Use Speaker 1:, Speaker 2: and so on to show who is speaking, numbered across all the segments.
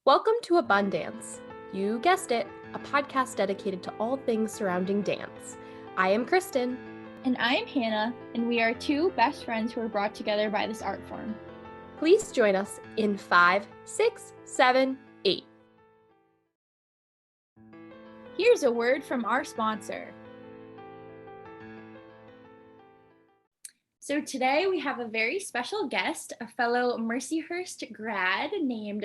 Speaker 1: Welcome to Abundance. You guessed it, a podcast dedicated to all things surrounding dance. I am Kristen.
Speaker 2: And I am Hannah, and we are two best friends who are brought together by this art form.
Speaker 1: Please join us in 5, 6, 7, 8.
Speaker 2: Here's a word from our sponsor. So today we have a very special guest, a fellow Mercyhurst grad named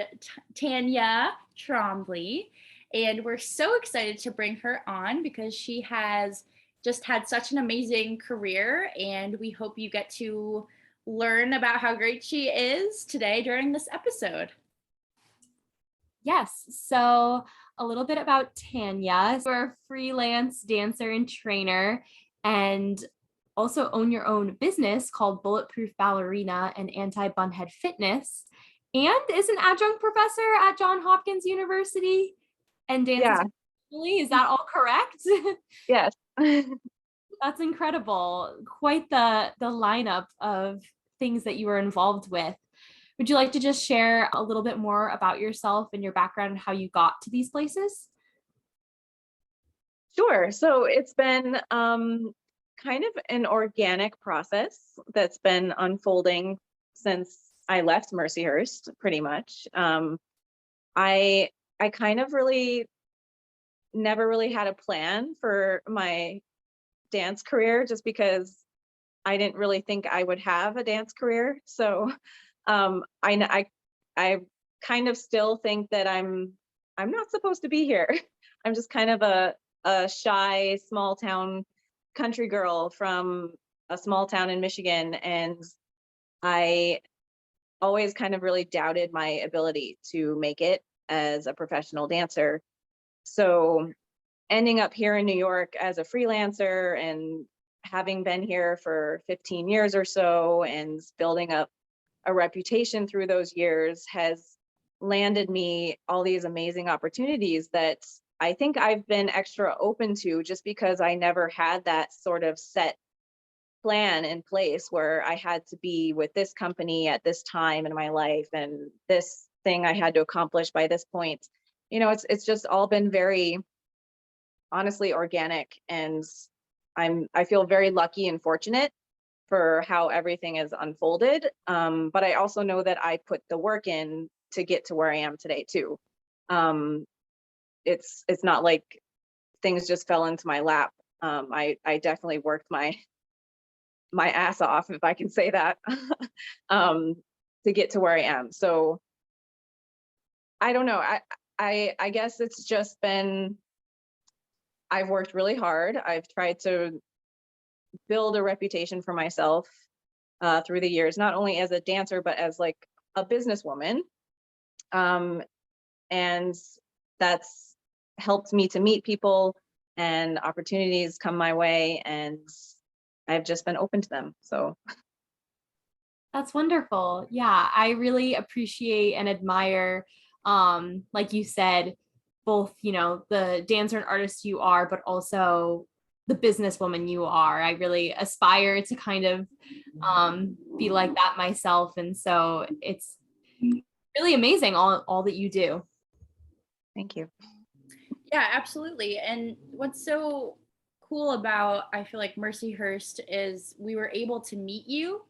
Speaker 2: Tanya Trombly. And we're so excited to bring her on because she has just had such an amazing career, and we hope you get to learn about how great she is today during this episode.
Speaker 1: Yes, so a little bit about Tanya. You're a freelance dancer and trainer, and also own your own business called Bulletproof Ballerina and Antibunhead Fitness, and is an adjunct professor at Johns Hopkins University and dances. Yeah. Is that all correct?
Speaker 3: Yes.
Speaker 1: That's incredible. Quite the lineup of things that you were involved with. Would you like to just share a little bit more about yourself and your background and how you got to these places?
Speaker 3: Sure. So it's been kind of an organic process that's been unfolding since I left Mercyhurst, pretty much. I kind of really never really had a plan for my dance career, just because I didn't really think I would have a dance career. So I kind of still think that I'm not supposed to be here. I'm just kind of a shy small town country girl from a small town in Michigan, and I always kind of really doubted my ability to make it as a professional dancer. So ending up here in New York as a freelancer and having been here for 15 years or so and building up a reputation through those years has landed me all these amazing opportunities that I think I've been extra open to, just because I never had that sort of set plan in place where I had to be with this company at this time in my life and this thing I had to accomplish by this point. You know, it's just all been very honestly organic, and I feel very lucky and fortunate for how everything has unfolded. But I also know that I put the work in to get to where I am today too. It's not like things just fell into my lap. I definitely worked my ass off, if I can say that, to get to where I am. So I don't know. I guess it's just been, I've worked really hard. I've tried to build a reputation for myself through the years, not only as a dancer, but as like a businesswoman. And that's helped me to meet people, and opportunities come my way, and I've just been open to them. So
Speaker 1: that's wonderful. Yeah, I really appreciate and admire, like you said, both, the dancer and artist you are, but also the businesswoman you are. I really aspire to kind of be like that myself. And so it's really amazing all that you do.
Speaker 3: Thank you.
Speaker 2: Yeah, absolutely. And what's so cool about, I feel like, Mercyhurst is we were able to meet you,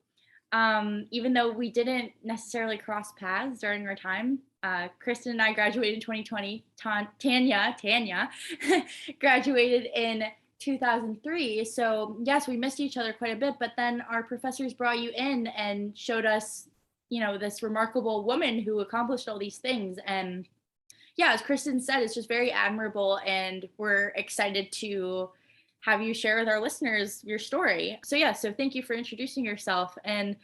Speaker 2: even though we didn't necessarily cross paths during our time. Kristen and I graduated in 2020. Tanya graduated in 2003. So yes, we missed each other quite a bit, but then our professors brought you in and showed us, this remarkable woman who accomplished all these things. And yeah, as Kristen said, it's just very admirable, and we're excited to have you share with our listeners your story. So thank you for introducing yourself. And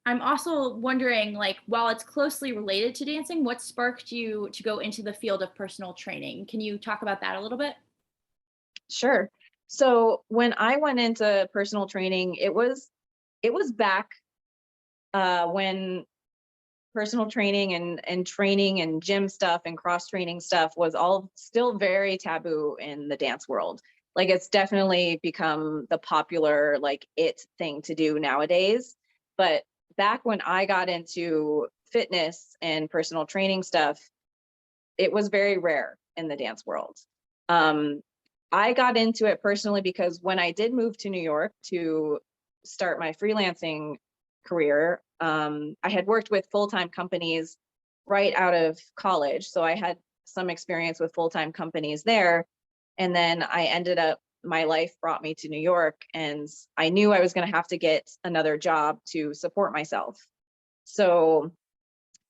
Speaker 2: I'm also wondering, like, while it's closely related to dancing, what sparked you to go into the field of personal training? Can you talk about that a little bit?
Speaker 3: Sure. So when I went into personal training, it was back when personal training and training and gym stuff and cross training stuff was all still very taboo in the dance world. Like, it's definitely become the popular, like, it thing to do nowadays. But back when I got into fitness and personal training stuff, it was very rare in the dance world. I got into it personally because when I did move to New York to start my freelancing career, I had worked with full-time companies right out of college. So I had some experience with full-time companies there. And then I ended up, my life brought me to New York, and I knew I was going to have to get another job to support myself. So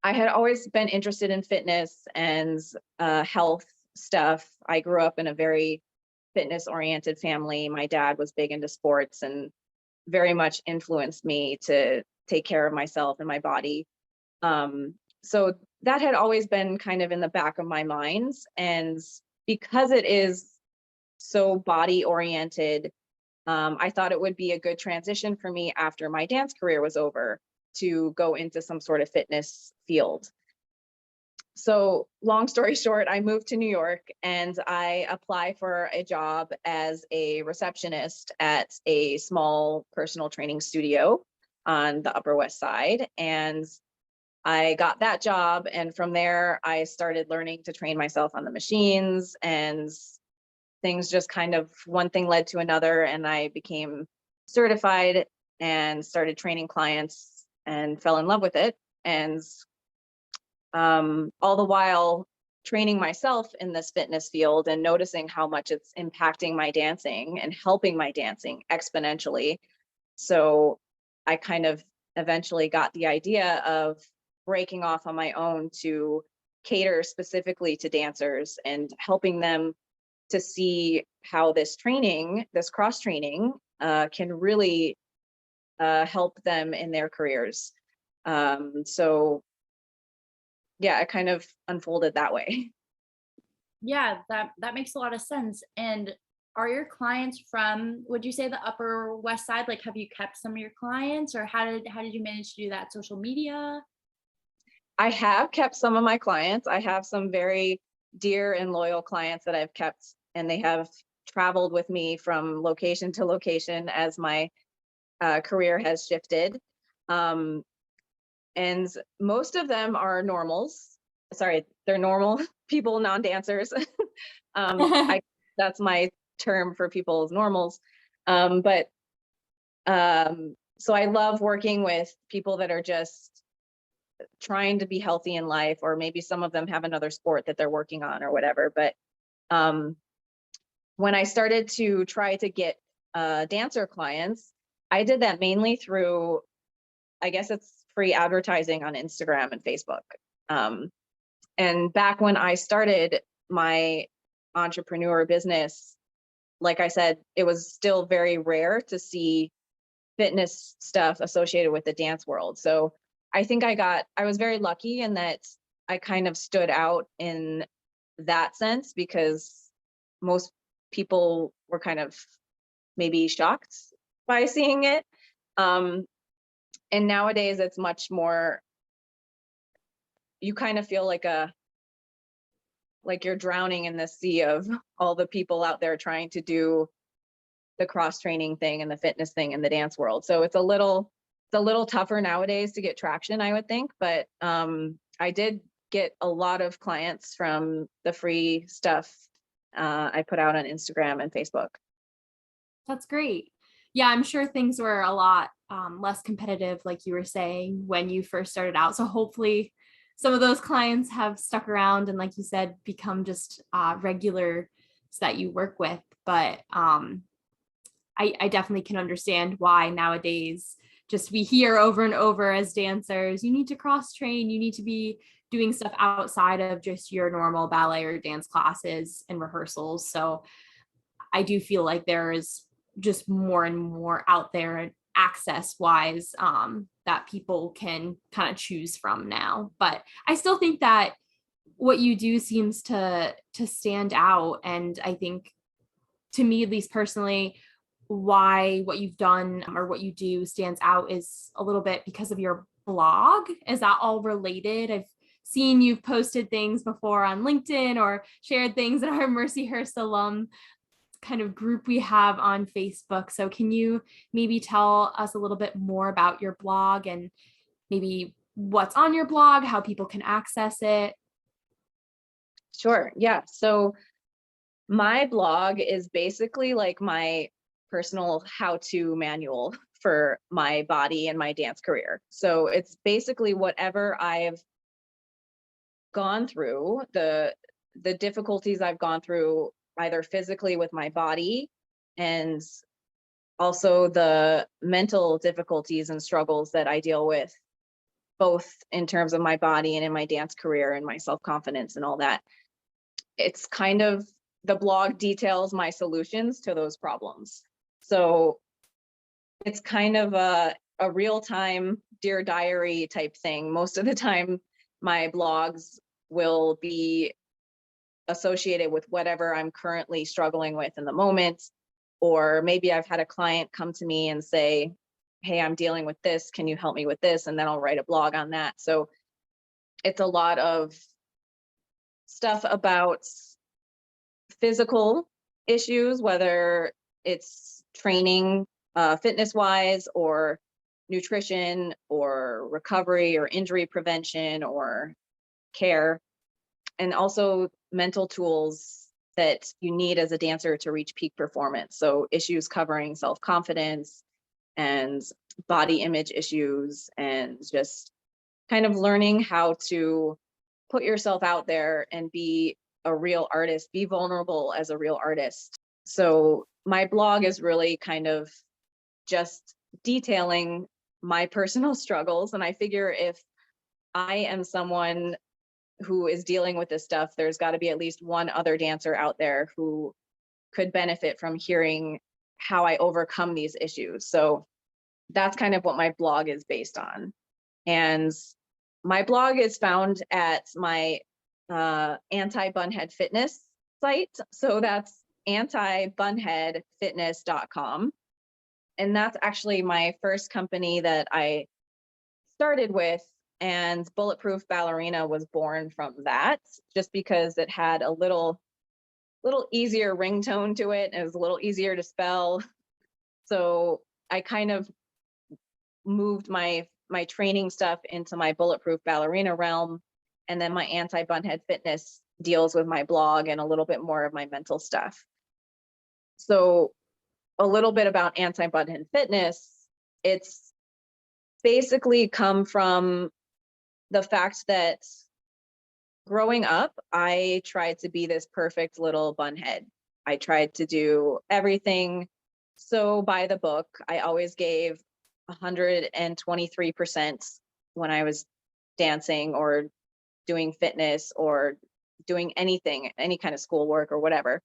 Speaker 3: I had always been interested in fitness and health stuff. I grew up in a very fitness oriented family. My dad was big into sports and very much influenced me to take care of myself and my body. So that had always been kind of in the back of my mind. And because it is so body oriented, I thought it would be a good transition for me after my dance career was over to go into some sort of fitness field. So long story short, I moved to New York and I applied for a job as a receptionist at a small personal training studio on the Upper West Side. And I got that job. And from there, I started learning to train myself on the machines, and things just kind of, one thing led to another. And I became certified and started training clients and fell in love with it. And all the while training myself in this fitness field and noticing how much it's impacting my dancing and helping my dancing exponentially. So I kind of eventually got the idea of breaking off on my own to cater specifically to dancers and helping them to see how this training, this cross training, can really help them in their careers. So yeah, it kind of unfolded that way.
Speaker 2: Yeah, that makes a lot of sense. And are your clients from, would you say, the Upper West Side? Like, have you kept some of your clients, or how did you manage to do that? Social media?
Speaker 3: I have kept some of my clients. I have some very dear and loyal clients that I've kept, and they have traveled with me from location to location as my career has shifted. And most of them are normals. Sorry, they're normal people, non-dancers. That's my term for people as normals. But so I love working with people that are just trying to be healthy in life, or maybe some of them have another sport that they're working on or whatever. But when I started to try to get dancer clients, I did that mainly through, I guess it's free advertising on Instagram and Facebook. And back when I started my entrepreneur business, like I said, it was still very rare to see fitness stuff associated with the dance world. So I think I was very lucky in that I kind of stood out in that sense, because most people were kind of maybe shocked by seeing it. And nowadays it's much more, you kind of feel like you're drowning in the sea of all the people out there trying to do the cross training thing and the fitness thing in the dance world. So it's a little tougher nowadays to get traction, I would think. But I did get a lot of clients from the free stuff I put out on Instagram and Facebook.
Speaker 1: That's great. Yeah, I'm sure things were a lot less competitive, like you were saying, when you first started out. So hopefully some of those clients have stuck around and, like you said, become just regulars that you work with. But I definitely can understand why nowadays just we hear over and over as dancers, you need to cross train, you need to be doing stuff outside of just your normal ballet or dance classes and rehearsals. So I do feel like there is just more and more out there access wise that people can kind of choose from now. But I still think that what you do seems to stand out. And I think, to me, at least personally, why what you've done or what you do stands out is a little bit because of your blog. Is that all related? I've seen you've posted things before on LinkedIn or shared things in our Mercyhurst alum kind of group we have on Facebook. So can you maybe tell us a little bit more about your blog and maybe what's on your blog, how people can access it?
Speaker 3: Sure. Yeah. So my blog is basically like my personal how-to manual for my body and my dance career. So it's basically whatever I've gone through, the difficulties I've gone through either physically with my body, and also the mental difficulties and struggles that I deal with, both in terms of my body and in my dance career and my self-confidence and all that. It's kind of, the blog details my solutions to those problems. So it's kind of a real-time Dear Diary type thing. Most of the time, my blogs will be associated with whatever I'm currently struggling with in the moment. Or maybe I've had a client come to me and say, hey, I'm dealing with this. Can you help me with this? And then I'll write a blog on that. So it's a lot of stuff about physical issues, whether it's training, fitness wise, or nutrition, or recovery, or injury prevention, or care, and also mental tools that you need as a dancer to reach peak performance. So issues covering self-confidence and body image issues, and just kind of learning how to put yourself out there and be a real artist, be vulnerable as a real artist. So my blog is really kind of just detailing my personal struggles. And I figure if I am someone who is dealing with this stuff, there's got to be at least one other dancer out there who could benefit from hearing how I overcome these issues. So that's kind of what my blog is based on. And my blog is found at my Antibunhead fitness site. So that's antibunheadfitness.com. And that's actually my first company that I started with. And Bulletproof Ballerina was born from that, just because it had a little easier ringtone to it. It was a little easier to spell. So I kind of moved my training stuff into my Bulletproof Ballerina realm. And then my Anti-Bunhead Fitness deals with my blog and a little bit more of my mental stuff. So a little bit about Anti-Bunhead Fitness, it's basically come from the fact that growing up, I tried to be this perfect little bunhead. I tried to do everything so by the book. I always gave 123% when I was dancing or doing fitness or doing anything, any kind of schoolwork or whatever.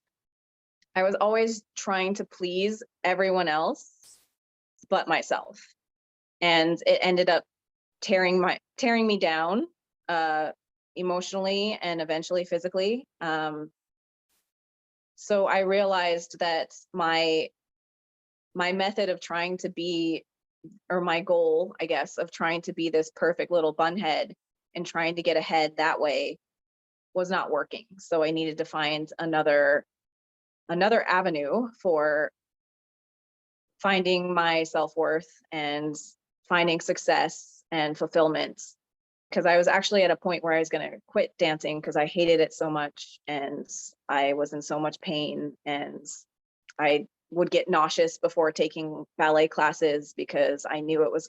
Speaker 3: I was always trying to please everyone else but myself. And it ended up tearing me down emotionally and eventually physically. So I realized that my method of trying to be, or my goal, I guess, of trying to be this perfect little bunhead and trying to get ahead that way was not working. So I needed to find another avenue for finding my self-worth and finding success and fulfillment. Because I was actually at a point where I was going to quit dancing because I hated it so much and I was in so much pain, and I would get nauseous before taking ballet classes because I knew I was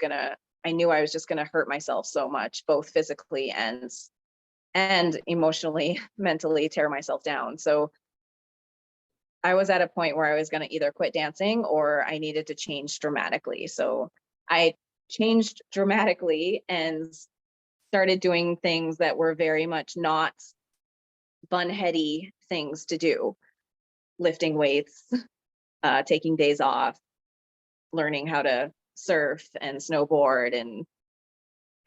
Speaker 3: just going to hurt myself so much, both physically and emotionally, mentally tear myself down. So I was at a point where I was going to either quit dancing or I needed to change dramatically. So I changed dramatically and started doing things that were very much not bunheady things to do. Lifting weights, taking days off, learning how to surf and snowboard and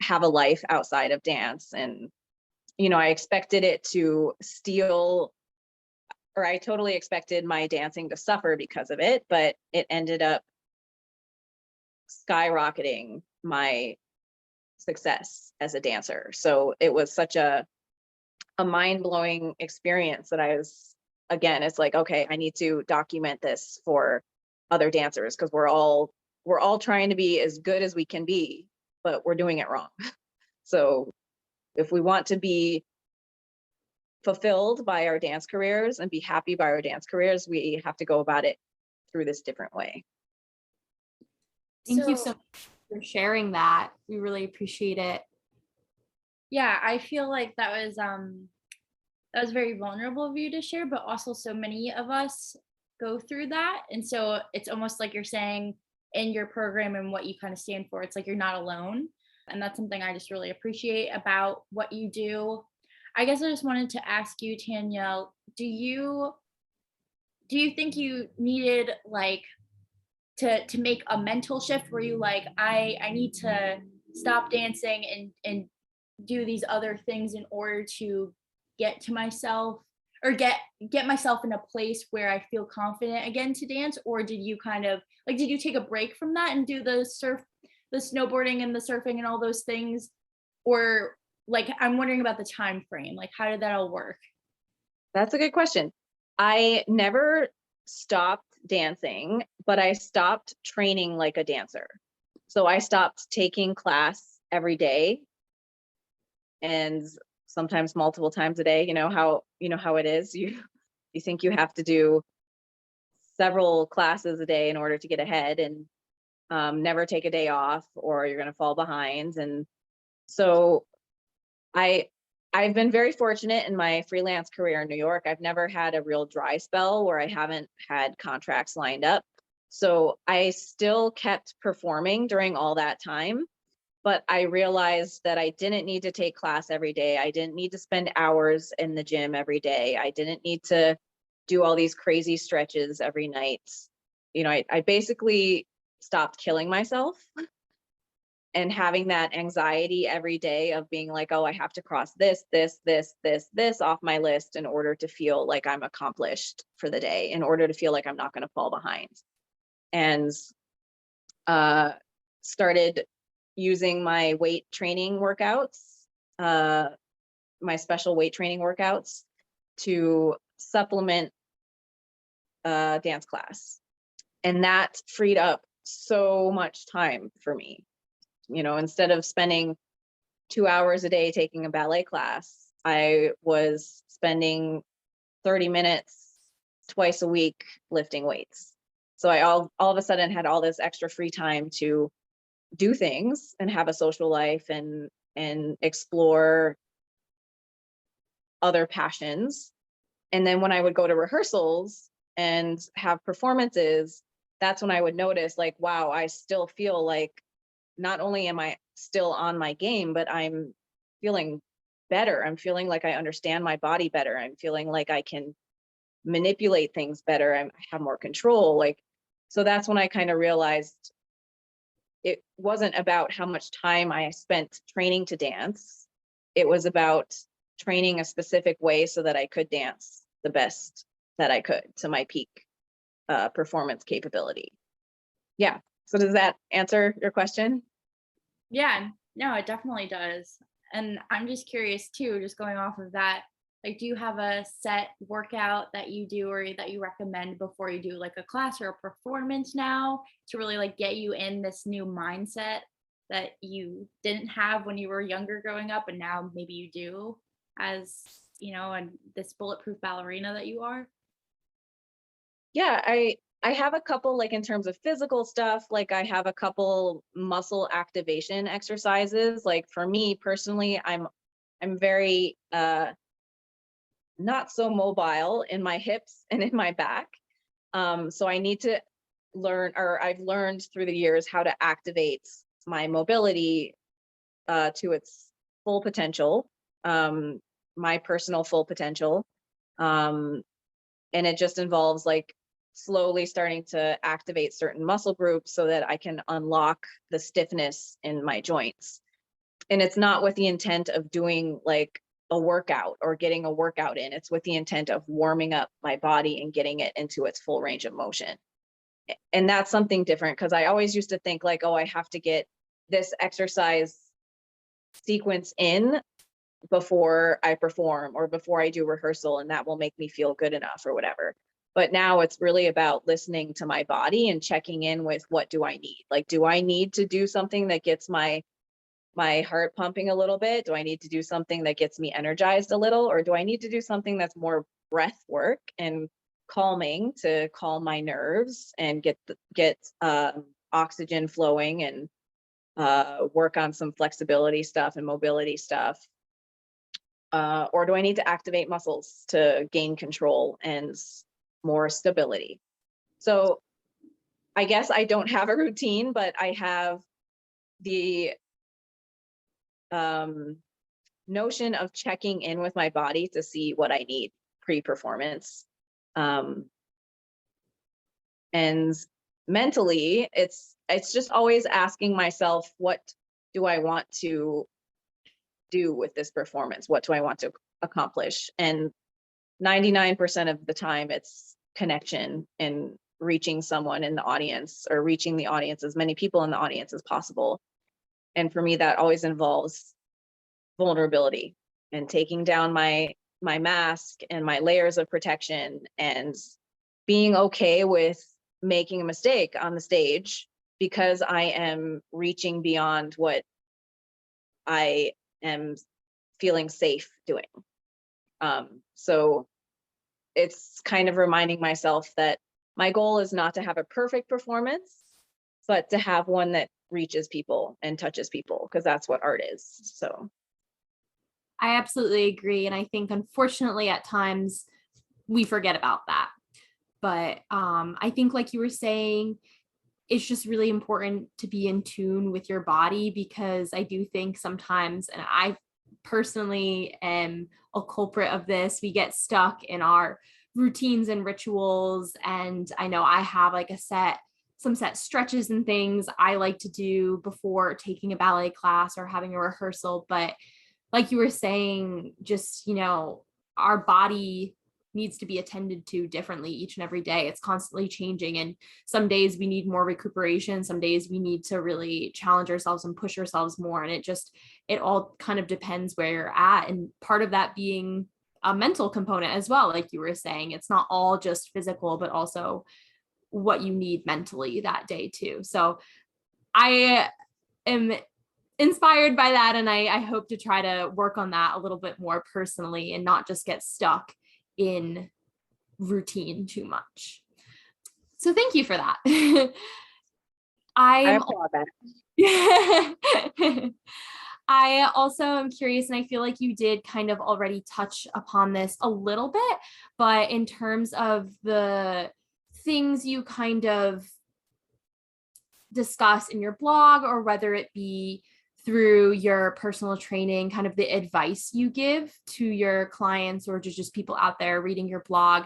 Speaker 3: have a life outside of dance. And, I expected it to steal, or I totally expected my dancing to suffer because of it, but it ended up skyrocketing my success as a dancer. So it was such a mind-blowing experience that it's like, okay, I need to document this for other dancers, because we're all trying to be as good as we can be, but we're doing it wrong. So if we want to be fulfilled by our dance careers and be happy by our dance careers, we have to go about it through this different way.
Speaker 1: Thank you so much for sharing that. We really appreciate it.
Speaker 2: Yeah, I feel like that was very vulnerable of you to share, but also so many of us go through that. And so it's almost like you're saying in your program and what you kind of stand for, it's like you're not alone. And that's something I just really appreciate about what you do. I guess I just wanted to ask you, Tanya, do you think you needed like to make a mental shift where you like, I need to stop dancing and do these other things in order to get to myself or get myself in a place where I feel confident again to dance? Or did you kind of like, did you take a break from that and do the snowboarding and the surfing and all those things? Or like, I'm wondering about the time frame, like how did that all work?
Speaker 3: That's a good question. I never stopped dancing, but I stopped training like a dancer. So I stopped taking class every day and sometimes multiple times a day. You know how it is. You think you have to do several classes a day in order to get ahead, and never take a day off or you're going to fall behind. And so I've been very fortunate in my freelance career in New York. I've never had a real dry spell where I haven't had contracts lined up. So I still kept performing during all that time, but I realized that I didn't need to take class every day. I didn't need to spend hours in the gym every day. I didn't need to do all these crazy stretches every night. I basically stopped killing myself and having that anxiety every day of being like, oh, I have to cross this off my list in order to feel like I'm accomplished for the day, in order to feel like I'm not going to fall behind. And started using my weight training workouts, my special weight training workouts to supplement dance class. And that freed up so much time for me. Instead of spending 2 hours a day taking a ballet class, I was spending 30 minutes twice a week lifting weights. So I all of a sudden had all this extra free time to do things and have a social life and explore other passions. And then when I would go to rehearsals and have performances, that's when I would notice like, wow, I still feel like not only am I still on my game, but I'm feeling better. I'm feeling like I understand my body better. I'm feeling like I can manipulate things better. I have more control. So that's when I kind of realized it wasn't about how much time I spent training to dance. It was about training a specific way so that I could dance the best that I could to my peak performance capability. Yeah. So does that answer your question?
Speaker 2: Yeah, no, it definitely does. And I'm just curious too, just going off of that, like, do you have a set workout that you do or that you recommend before you do like a class or a performance now to really like get you in this new mindset that you didn't have when you were younger growing up and now maybe you do as, and this bulletproof ballerina that you are?
Speaker 3: Yeah, I have a couple, like in terms of physical stuff, like I have a couple muscle activation exercises. Like for me personally, I'm very not so mobile in my hips and in my back. So I need to learn, or I've learned through the years how to activate my mobility to its full potential, my personal full potential. And it just involves like slowly starting to activate certain muscle groups so that I can unlock the stiffness in my joints. And it's not with the intent of doing like a workout or getting a workout in. It's with the intent of warming up my body and getting it into its full range of motion. And that's something different because I always used to think like, oh, I have to get this exercise sequence in before I perform or before I do rehearsal, and that will make me feel good enough or whatever. But now it's really about listening to my body and checking in with what do I need? Like, do I need to do something that gets my my heart pumping a little bit? Do I need to do something that gets me energized a little, or do I need to do something that's more breath work and calming to calm my nerves and get oxygen flowing and work on some flexibility stuff and mobility stuff? Or do I need to activate muscles to gain control and more stability? So I guess I don't have a routine, but I have the notion of checking in with my body to see what I need pre-performance. And mentally, it's just always asking myself, what do I want to do with this performance? What do I want to accomplish? And 99% of the time, it's connection and reaching someone in the audience, or reaching the audience, as many people in the audience as possible. And for me, that always involves vulnerability and taking down my mask and my layers of protection, and being okay with making a mistake on the stage, because I am reaching beyond what I am feeling safe doing. So it's kind of reminding myself that my goal is not to have a perfect performance, but to have one that reaches people and touches people, because that's what art is. So
Speaker 1: I absolutely agree. And I think, unfortunately, at times we forget about that. But I think, like you were saying, it's just really important to be in tune with your body, because I do think sometimes, and I personally am a culprit of this, we get stuck in our routines and rituals. And I know I have like some set stretches and things I like to do before taking a ballet class or having a rehearsal. But like you were saying, just, our body needs to be attended to differently each and every day. It's constantly changing. And some days we need more recuperation. Some days we need to really challenge ourselves and push ourselves more. And it all kind of depends where you're at. And part of that being a mental component as well. Like you were saying, it's not all just physical, but also what you need mentally that day too. So I am inspired by that. And I hope to try to work on that a little bit more personally, and not just get stuck in routine too much. So thank you for that.
Speaker 3: I applaud that.
Speaker 1: I also am curious, and I feel like you did kind of already touch upon this a little bit, but in terms of the things you kind of discuss in your blog, or whether it be through your personal training, kind of the advice you give to your clients or just people out there reading your blog,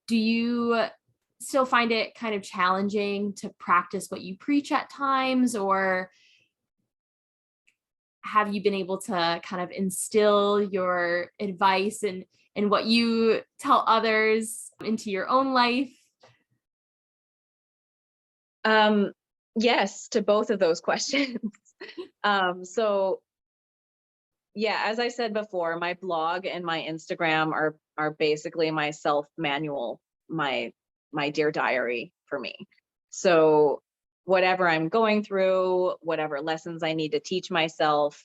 Speaker 1: do you still find it kind of challenging to practice what you preach at times, or have you been able to kind of instill your advice and what you tell others into your own life?
Speaker 3: Yes, to both of those questions. So yeah, as I said before, my blog and my Instagram are basically my self manual, my dear diary for me. So whatever I'm going through, whatever lessons I need to teach myself,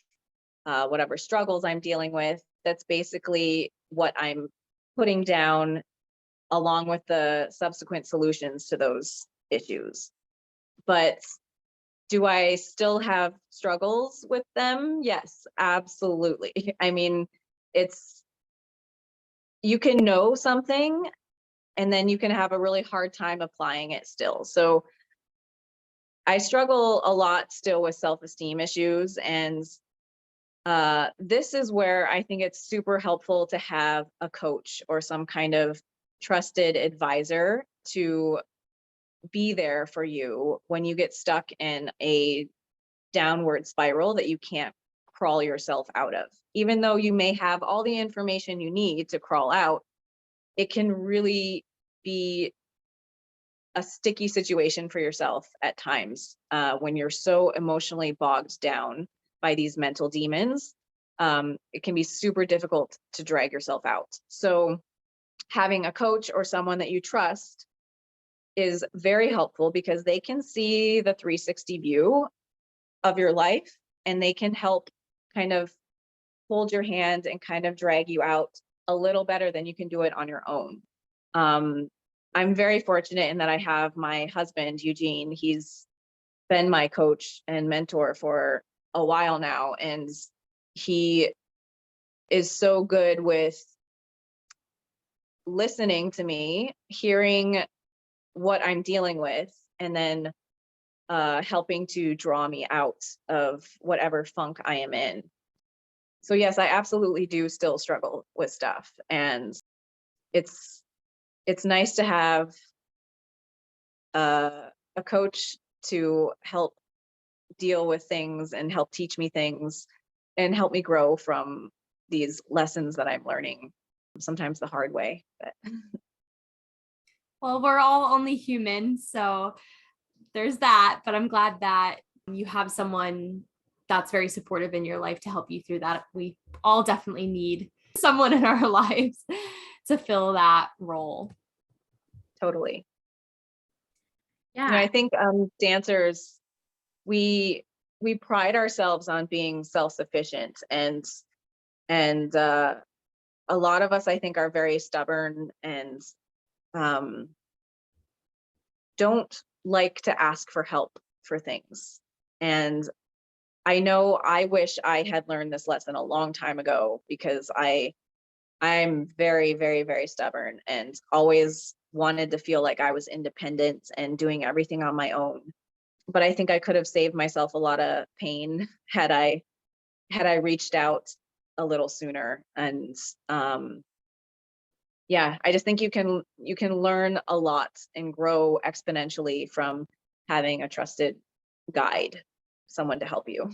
Speaker 3: whatever struggles I'm dealing with, that's basically what I'm putting down, along with the subsequent solutions to those issues. But do I still have struggles with them? Yes, absolutely. I mean, you can know something and then you can have a really hard time applying it still. So I struggle a lot still with self-esteem issues. And this is where I think it's super helpful to have a coach or some kind of trusted advisor to be there for you when you get stuck in a downward spiral that you can't crawl yourself out of. Even though you may have all the information you need to crawl out, it can really be a sticky situation for yourself at times when you're so emotionally bogged down by these mental demons. It can be super difficult to drag yourself out. So having a coach or someone that you trust is very helpful, because they can see the 360 view of your life and they can help kind of hold your hand and kind of drag you out a little better than you can do it on your own. I'm very fortunate in that I have my husband, Eugene. He's been my coach and mentor for a while now, and he is so good with listening to me, hearing what I'm dealing with, and then helping to draw me out of whatever funk I am in. So yes, I absolutely do still struggle with stuff, and it's nice to have a coach to help deal with things and help teach me things and help me grow from these lessons that I'm learning, sometimes the hard way. But
Speaker 1: Well, we're all only human, so there's that, but I'm glad that you have someone that's very supportive in your life to help you through that. We all definitely need someone in our lives to fill that role.
Speaker 3: totally.
Speaker 2: Yeah.
Speaker 3: You know, I think dancers, we pride ourselves on being self-sufficient, and a lot of us, I think, are very stubborn and don't like to ask for help for things. And I know I wish I had learned this lesson a long time ago, because I'm very, very, very stubborn and always wanted to feel like I was independent and doing everything on my own. But I think I could have saved myself a lot of pain had I reached out a little sooner. And yeah, I just think you can learn a lot and grow exponentially from having a trusted guide, someone to help you.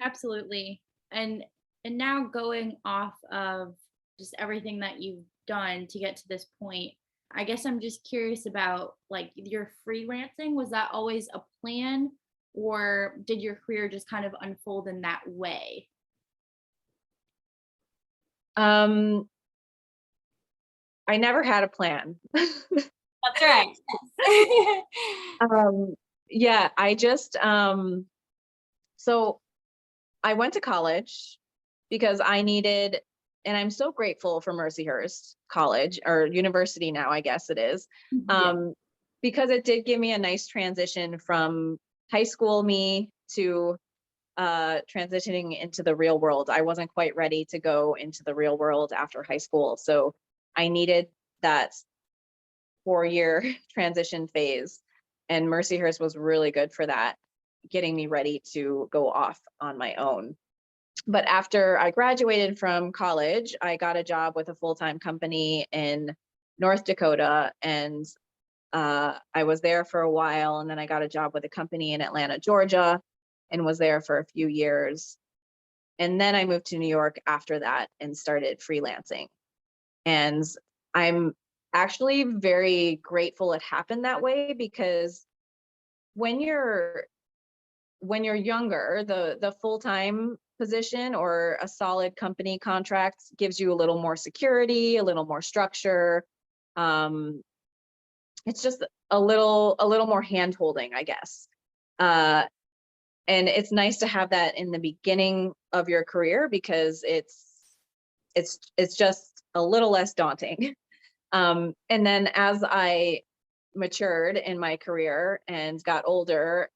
Speaker 2: Absolutely. And now going off of just everything that you've done to get to this point, I guess I'm just curious about like your freelancing. Was that always a plan, or did your career just kind of unfold in that way?
Speaker 3: I never had a plan.
Speaker 1: That's right.
Speaker 3: Yeah, I just so I went to college because I needed, and I'm so grateful for Mercyhurst College, or university now, I guess it is,
Speaker 1: Yeah.
Speaker 3: because it did give me a nice transition from high school me to transitioning into the real world. I wasn't quite ready to go into the real world after high school, so I needed that 4-year transition phase, and Mercyhurst was really good for that, getting me ready to go off on my own. But after I graduated from college, I got a job with a full-time company in North Dakota, and I was there for a while, and then I got a job with a company in Atlanta, Georgia, and was there for a few years. And then I moved to New York after that and started freelancing. And I'm actually very grateful it happened that way, because when you're younger, the full-time position or a solid company contract gives you a little more security, a little more structure. It's just a little more hand-holding, I guess. And it's nice to have that in the beginning of your career, because it's just a little less daunting. And then as I matured in my career and got older,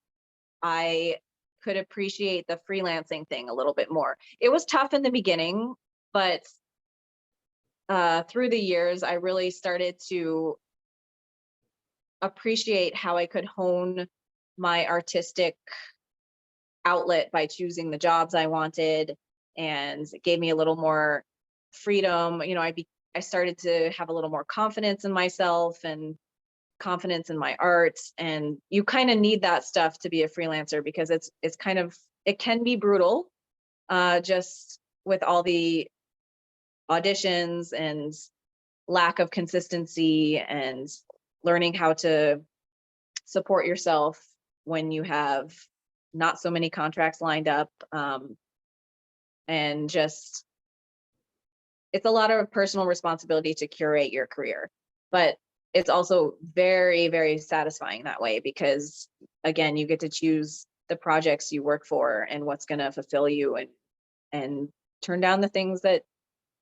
Speaker 3: I could appreciate the freelancing thing a little bit more. It was tough in the beginning, but through the years, I really started to appreciate how I could hone my artistic outlet by choosing the jobs I wanted, and it gave me a little more freedom. You know, I started to have a little more confidence in myself and confidence in my art, and you kind of need that stuff to be a freelancer, because it's kind of, it can be brutal, just with all the auditions and lack of consistency, and learning how to support yourself when you have not so many contracts lined up, and just, it's a lot of personal responsibility to curate your career, but it's also very, very satisfying that way, because again, you get to choose the projects you work for and what's going to fulfill you, and turn down the things that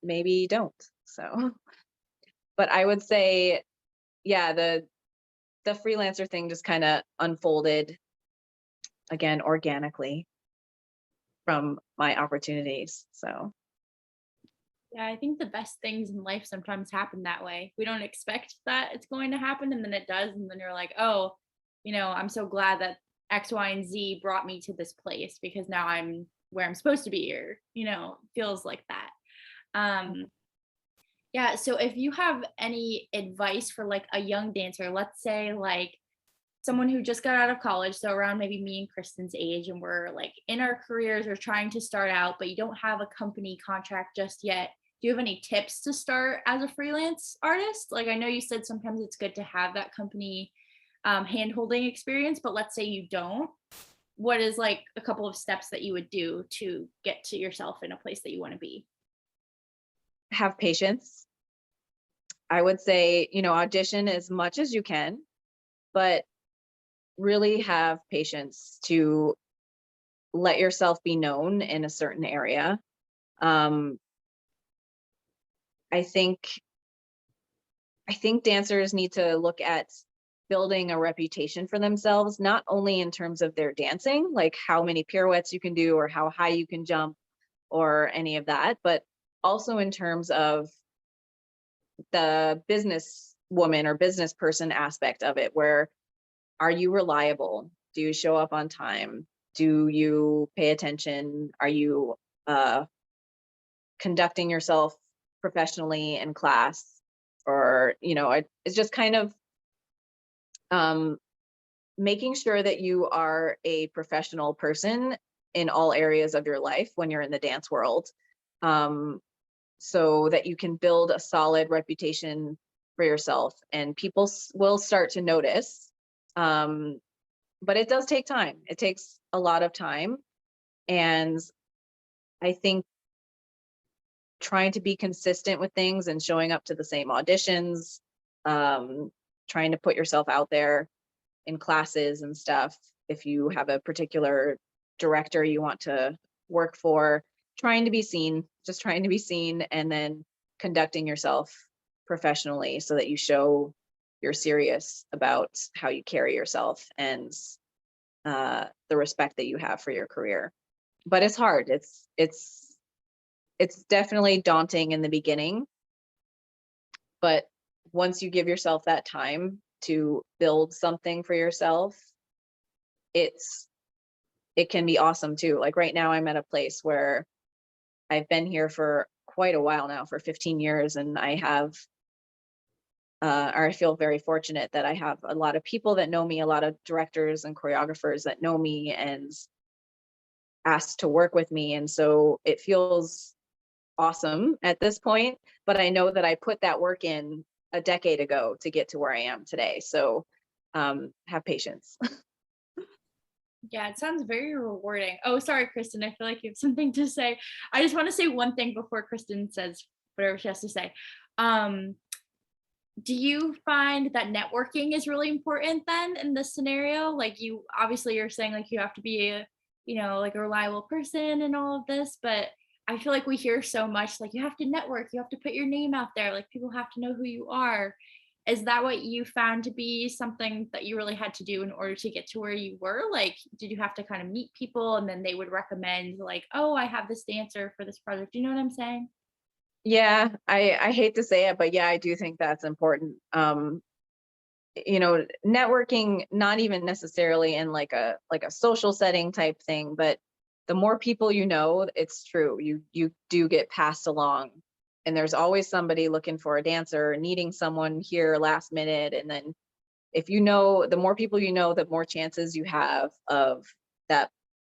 Speaker 3: maybe don't. So, but I would say, yeah, the freelancer thing just kind of unfolded again organically from my opportunities. So
Speaker 2: Yeah, I think the best things in life sometimes happen that way. We don't expect that it's going to happen, and then it does, and then you're like, oh, I'm so glad that X, Y, and Z brought me to this place, because now I'm where I'm supposed to be, or feels like that. Yeah, so if you have any advice for like a young dancer, let's say like someone who just got out of college, so around maybe me and Kristen's age, and we're like in our careers or trying to start out, but you don't have a company contract just yet. Do you have any tips to start as a freelance artist? Like, I know you said sometimes it's good to have that company hand-holding experience, but let's say you don't. What is like a couple of steps that you would do to get to yourself in a place that you want to be?
Speaker 3: have patience. I would say, audition as much as you can, but really have patience to let yourself be known in a certain area. I think dancers need to look at building a reputation for themselves, not only in terms of their dancing, like how many pirouettes you can do or how high you can jump or any of that, but also in terms of the business woman or business person aspect of it, where are you reliable? Do you show up on time? Do you pay attention? Are you conducting yourself professionally in class? Or, it's just kind of making sure that you are a professional person in all areas of your life when you're in the dance world, so that you can build a solid reputation for yourself, and people will start to notice. But it does take time. It takes a lot of time. And I think trying to be consistent with things and showing up to the same auditions, trying to put yourself out there in classes and stuff. If you have a particular director you want to work for, trying to be seen, and then conducting yourself professionally so that you show you're serious about how you carry yourself and the respect that you have for your career. But it's hard. It's definitely daunting in the beginning, but once you give yourself that time to build something for yourself, it can be awesome too. Like right now I'm at a place where I've been here for quite a while now, for 15 years, and I have or I feel very fortunate that I have a lot of people that know me, a lot of directors and choreographers that know me and ask to work with me. And so it feels awesome at this point, but I know that I put that work in a decade ago to get to where I am today. So have patience.
Speaker 2: Yeah, it sounds very rewarding. Oh, sorry, Kristen. I feel like you have something to say. I just want to say one thing before Kristen says whatever she has to say. Do you find that networking is really important then in this scenario? Like, you obviously you're saying like you have to be a, like a reliable person and all of this, but I feel like we hear so much like you have to network, you have to put your name out there, like people have to know who you are. Is that what you found to be something that you really had to do in order to get to where you were? Like, did you have to kind of meet people and then they would recommend like, oh, I have this dancer for this project? Do you know what I'm saying?
Speaker 3: Yeah, I hate to say it, but yeah, I do think that's important. Networking, not even necessarily in like a social setting type thing, but the more people it's true, you do get passed along, and there's always somebody looking for a dancer, needing someone here last minute. And then if the more people the more chances you have of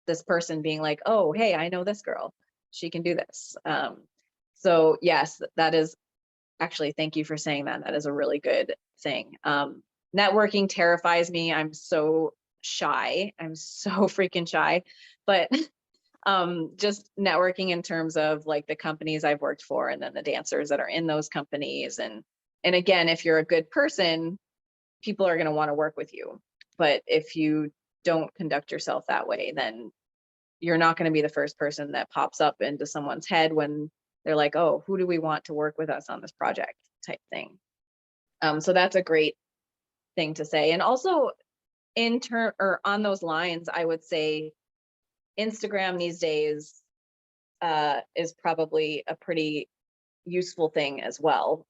Speaker 3: this person being like, oh, hey, I know this girl, she can do this. So yes, that is actually, thank you for saying that. That is a really good thing. Networking terrifies me. I'm so shy. I'm so freaking shy. But just networking in terms of like the companies I've worked for, and then the dancers that are in those companies. And again, if you're a good person, people are going to want to work with you. But if you don't conduct yourself that way, then you're not going to be the first person that pops up into someone's head when they're like, oh, who do we want to work with us on this project type thing. So that's a great thing to say. And also on those lines, I would say Instagram these days is probably a pretty useful thing as well,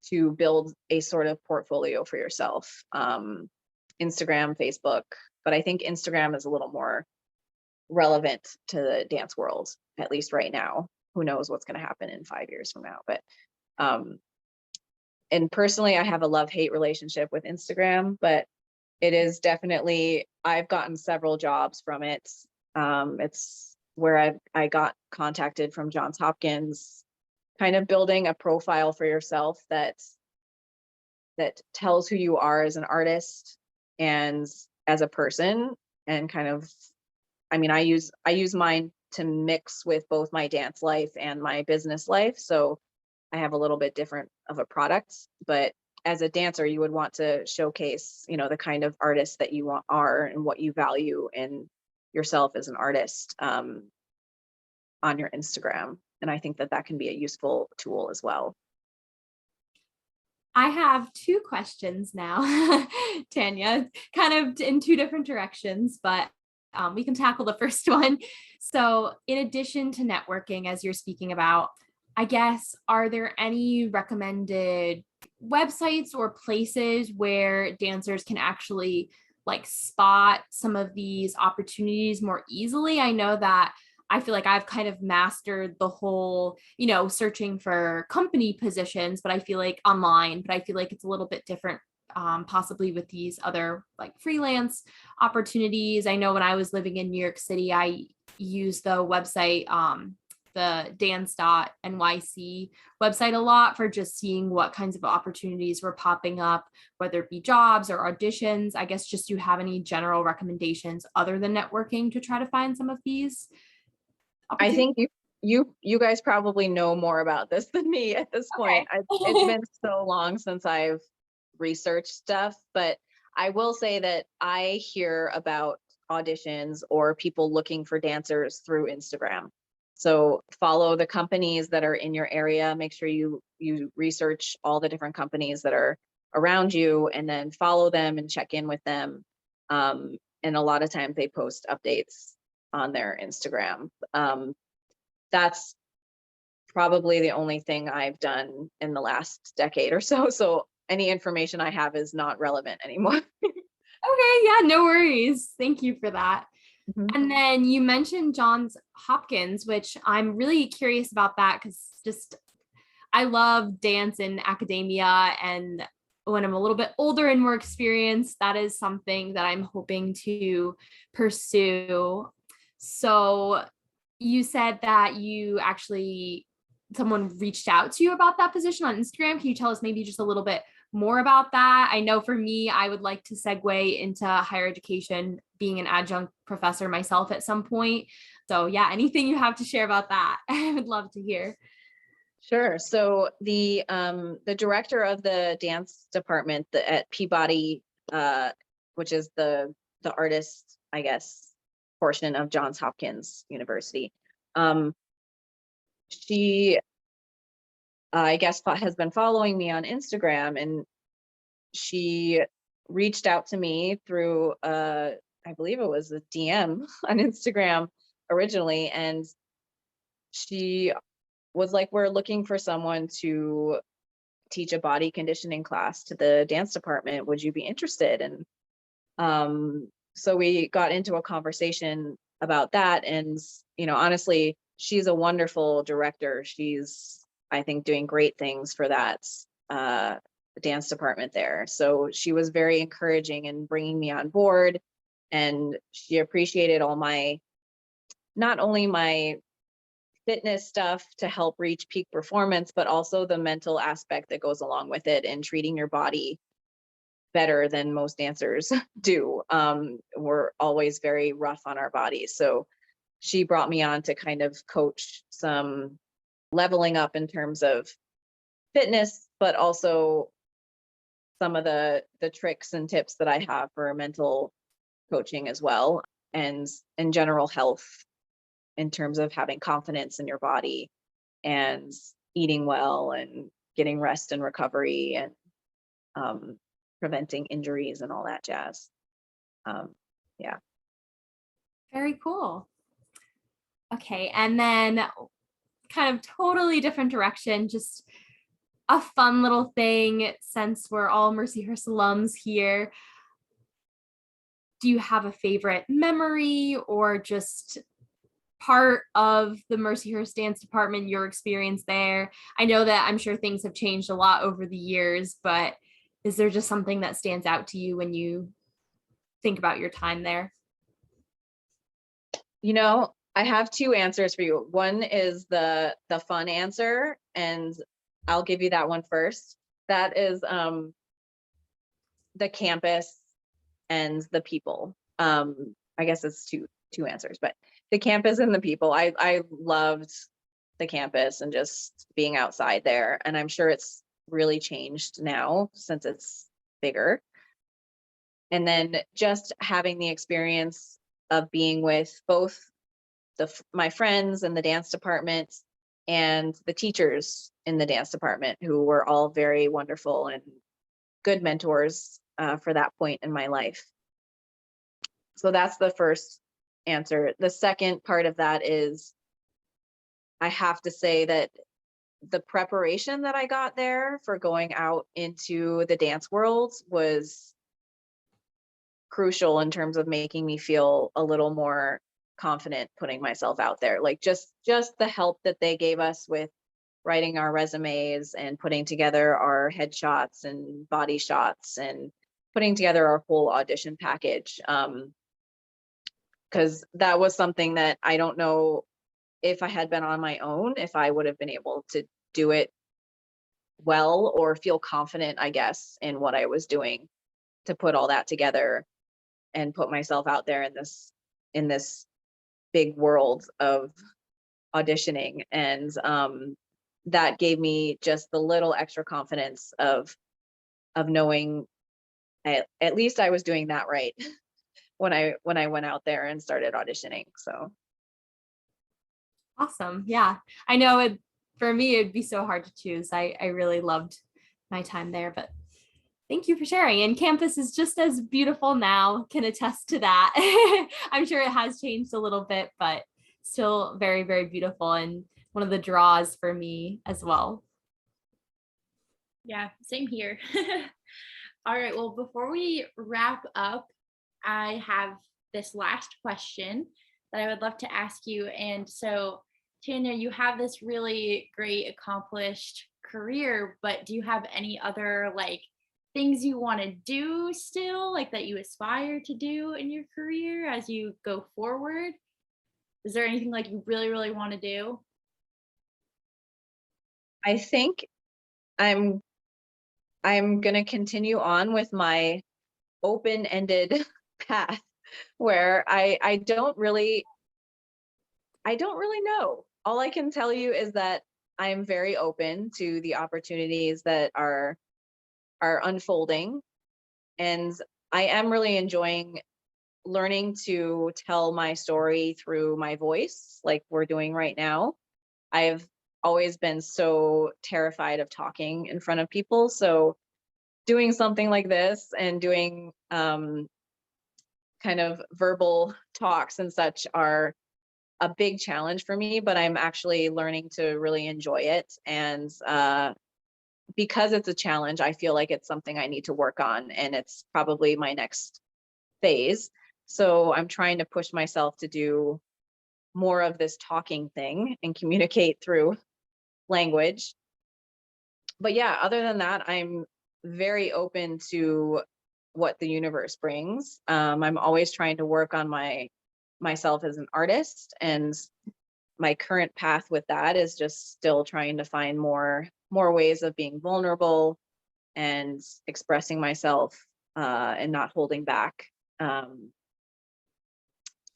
Speaker 3: to build a sort of portfolio for yourself. Instagram, Facebook, but I think Instagram is a little more relevant to the dance world, at least right now. Who knows what's going to happen in 5 years from now, but and personally, I have a love-hate relationship with Instagram, but it is definitely, I've gotten several jobs from it. It's where I got contacted from Johns Hopkins, kind of building a profile for yourself that tells who you are as an artist and as a person, and kind of, I mean, I use mine to mix with both my dance life and my business life. So I have a little bit different of a product, but as a dancer, you would want to showcase, the kind of artist that you are and what you value in yourself as an artist, on your Instagram. And I think that can be a useful tool as well.
Speaker 1: I have two questions now, Tanya, kind of in two different directions, but we can tackle the first one. So in addition to networking, as you're speaking about, I guess, are there any recommended websites or places where dancers can actually like spot some of these opportunities more easily? I know that I feel like I've kind of mastered the whole, searching for company positions, but I feel like online, but I feel like it's a little bit different, possibly with these other like freelance opportunities. I know when I was living in New York City, I used the website, the dance.nyc website a lot for just seeing what kinds of opportunities were popping up, whether it be jobs or auditions. I guess just, do you have any general recommendations other than networking to try to find some of these?
Speaker 3: I think you guys probably know more about this than me at this point. It's been so long since I've researched stuff, but I will say that I hear about auditions or people looking for dancers through Instagram. So follow the companies that are in your area. Make sure you research all the different companies that are around you, and then follow them and check in with them. And a lot of times they post updates on their Instagram. That's probably the only thing I've done in the last decade or so. So any information I have is not relevant anymore.
Speaker 1: Okay, yeah, no worries. Thank you for that.
Speaker 3: Mm-hmm.
Speaker 1: And then you mentioned Johns Hopkins, which I'm really curious about that because just I love dance in academia, and when I'm a little bit older and more experienced, that is something that I'm hoping to pursue. So you said that someone reached out to you about that position on Instagram. Can you tell us maybe just a little bit more about that? I know for me, I would like to segue into higher education, being an adjunct professor myself at some point. So yeah, anything you have to share about that, I would love to hear.
Speaker 3: Sure. So the director of the dance department at Peabody, which is the artist, I guess, portion of Johns Hopkins University, she, I guess, has been following me on Instagram, and she reached out to me through, I believe it was a DM on Instagram originally, and she was like, we're looking for someone to teach a body conditioning class to the dance department. Would you be interested? And so we got into a conversation about that. And, honestly, she's a wonderful director. She's, I think, doing great things for that dance department there. So she was very encouraging in bringing me on board, and she appreciated not only my fitness stuff to help reach peak performance, but also the mental aspect that goes along with it, and treating your body better than most dancers do. We're always very rough on our bodies. So she brought me on to kind of coach some leveling up in terms of fitness, but also some of the tricks and tips that I have for mental coaching as well, and in general health in terms of having confidence in your body and eating well and getting rest and recovery and preventing injuries and all that jazz. Yeah.
Speaker 1: Very cool. Okay, and then kind of totally different direction, just a fun little thing since we're all Mercyhurst alums here. Do you have a favorite memory or just part of the Mercyhurst dance department, your experience there? I know that I'm sure things have changed a lot over the years, but is there just something that stands out to you when you think about your time there?
Speaker 3: You know, I have two answers for you. One is the fun answer, and I'll give you that one first. That is the campus and the people. I guess it's two answers, but the campus and the people. I loved the campus and just being outside there, and I'm sure it's really changed now since it's bigger. And then just having the experience of being with both my friends in the dance department and the teachers in the dance department, who were all very wonderful and good mentors for that point in my life. So that's the first answer. The second part of that is, I have to say that the preparation that I got there for going out into the dance world was crucial in terms of making me feel a little more confident putting myself out there. Like just the help that they gave us with writing our resumes and putting together our headshots and body shots and putting together our whole audition package. Because that was something that I don't know if I had been on my own, if I would have been able to do it well or feel confident, I guess, in what I was doing, to put all that together and put myself out there in this big world of auditioning. And that gave me just the little extra confidence of knowing at least I was doing that right when I went out there and started auditioning. So
Speaker 1: Awesome. Yeah. I know for me, it'd be so hard to choose. I really loved my time there, but thank you for sharing. And campus is just as beautiful now, can attest to that. I'm sure it has changed a little bit, but still very, very beautiful and one of the draws for me as well.
Speaker 2: Yeah, same here. All right, well, before we wrap up, I have this last question that I would love to ask you. And so, Tanya, you have this really great accomplished career, but do you have any other like things you want to do still, like that you aspire to do in your career as you go forward? Is there anything like you really, really want to do?
Speaker 3: I think I'm going to continue on with my open-ended path where I don't really know. All I can tell you is that I'm very open to the opportunities that are unfolding, and I am really enjoying learning to tell my story through my voice like we're doing right now. I've always been so terrified of talking in front of people, so doing something like this and doing kind of verbal talks and such are a big challenge for me, but I'm actually learning to really enjoy it. And because it's a challenge, I feel like it's something I need to work on, and it's probably my next phase. So I'm trying to push myself to do more of this talking thing and communicate through language. But yeah, other than that, I'm very open to what the universe brings. I'm always trying to work on myself as an artist, and my current path with that is just still trying to find more ways of being vulnerable and expressing myself and not holding back.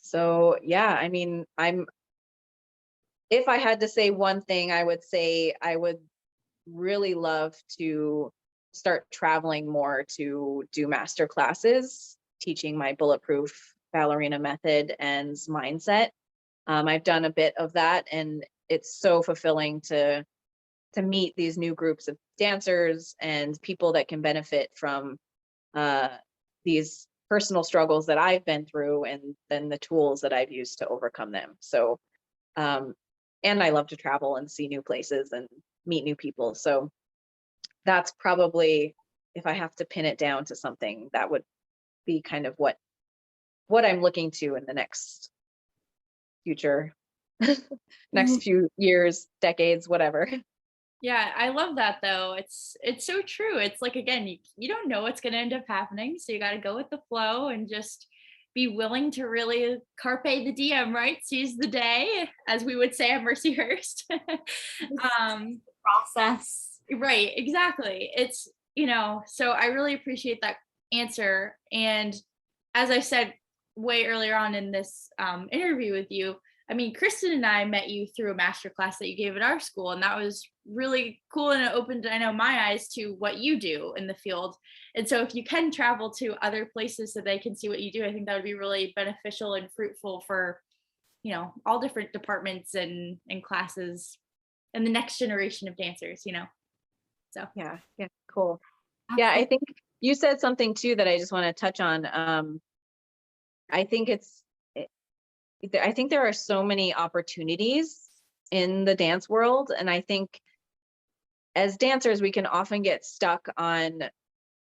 Speaker 3: So yeah, I mean, if I had to say one thing, I would say I would really love to start traveling more to do master classes, teaching my bulletproof ballerina method and mindset. I've done a bit of that, and it's so fulfilling to meet these new groups of dancers and people that can benefit from these personal struggles that I've been through, and then the tools that I've used to overcome them. So, and I love to travel and see new places and meet new people. So that's probably, if I have to pin it down to something, that would be kind of what I'm looking to in the next future, next few years, decades, whatever.
Speaker 2: Yeah, I love that though. It's so true. It's like, again, you don't know what's going to end up happening, so you got to go with the flow and just be willing to really carpe the diem, right? Seize the day, as we would say at Mercyhurst.
Speaker 1: Process.
Speaker 2: Right, exactly. It's, so I really appreciate that answer. And as I said way earlier on in this interview with you, I mean, Kristen and I met you through a master class that you gave at our school, and that was really cool, and it opened, I know, my eyes to what you do in the field. And so if you can travel to other places so they can see what you do, I think that would be really beneficial and fruitful for, all different departments and classes and the next generation of dancers, So
Speaker 3: Yeah, cool. Yeah, I think you said something too that I just want to touch on. I think I think there are so many opportunities in the dance world. And I think as dancers, we can often get stuck on,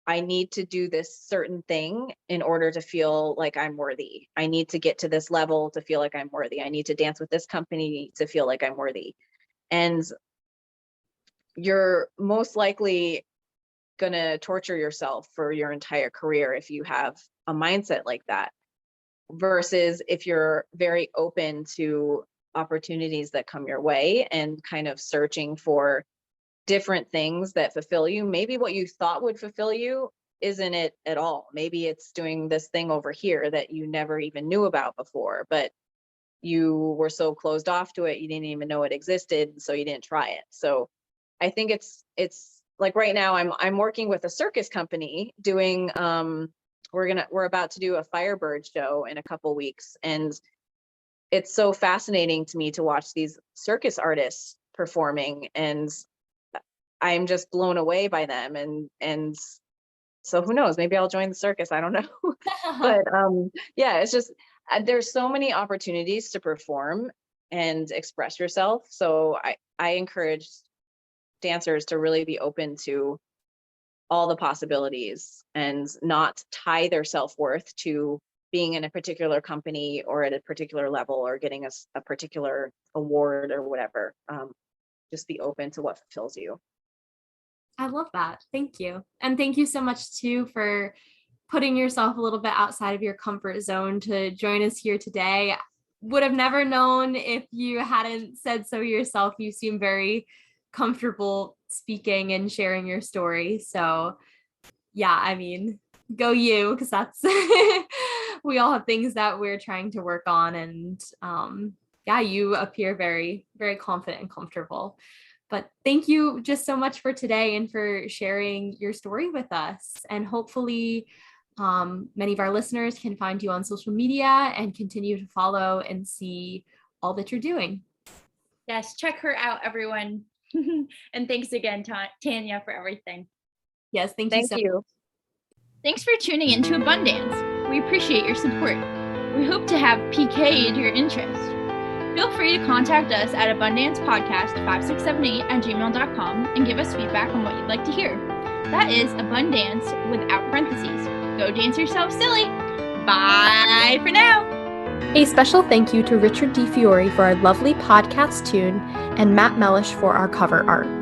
Speaker 3: I need to do this certain thing in order to feel like I'm worthy. I need to get to this level to feel like I'm worthy. I need to dance with this company to feel like I'm worthy. And you're most likely going to torture yourself for your entire career if you have a mindset like that. Versus if you're very open to opportunities that come your way and kind of searching for different things that fulfill you. Maybe what you thought would fulfill you isn't it at all. Maybe it's doing this thing over here that you never even knew about before, but you were so closed off to it, you didn't even know it existed, so you didn't try it. So I think it's like right now I'm working with a circus company doing we're about to do a Firebird show in a couple weeks, and it's so fascinating to me to watch these circus artists performing, and I'm just blown away by them. And so who knows, maybe I'll join the circus, I don't know. But yeah, it's just there's so many opportunities to perform and express yourself. So I encourage dancers to really be open to all the possibilities and not tie their self-worth to being in a particular company or at a particular level or getting a particular award or whatever. Just be open to what fulfills you.
Speaker 1: I love that. Thank you. And thank you so much too for putting yourself a little bit outside of your comfort zone to join us here today. Would have never known if you hadn't said so yourself. You seem very comfortable speaking and sharing your story. So yeah, I mean, go you, because that's we all have things that we're trying to work on. And yeah, you appear very, very confident and comfortable. But thank you just so much for today and for sharing your story with us. And hopefully many of our listeners can find you on social media and continue to follow and see all that you're doing.
Speaker 2: Yes, check her out, everyone. And thanks again, Tanya, for everything.
Speaker 1: Yes, thank
Speaker 3: you.
Speaker 1: Much.
Speaker 2: Thanks for tuning into Abundance. We appreciate your support. We hope to have PK'd your interest. Feel free to contact us at abundancepodcast5678@gmail.com and give us feedback on what you'd like to hear. That is abundance without parentheses. Go dance yourself silly. Bye for now.
Speaker 1: A special thank you to Richard DiFiore for our lovely podcast tune and Matt Mellish for our cover art.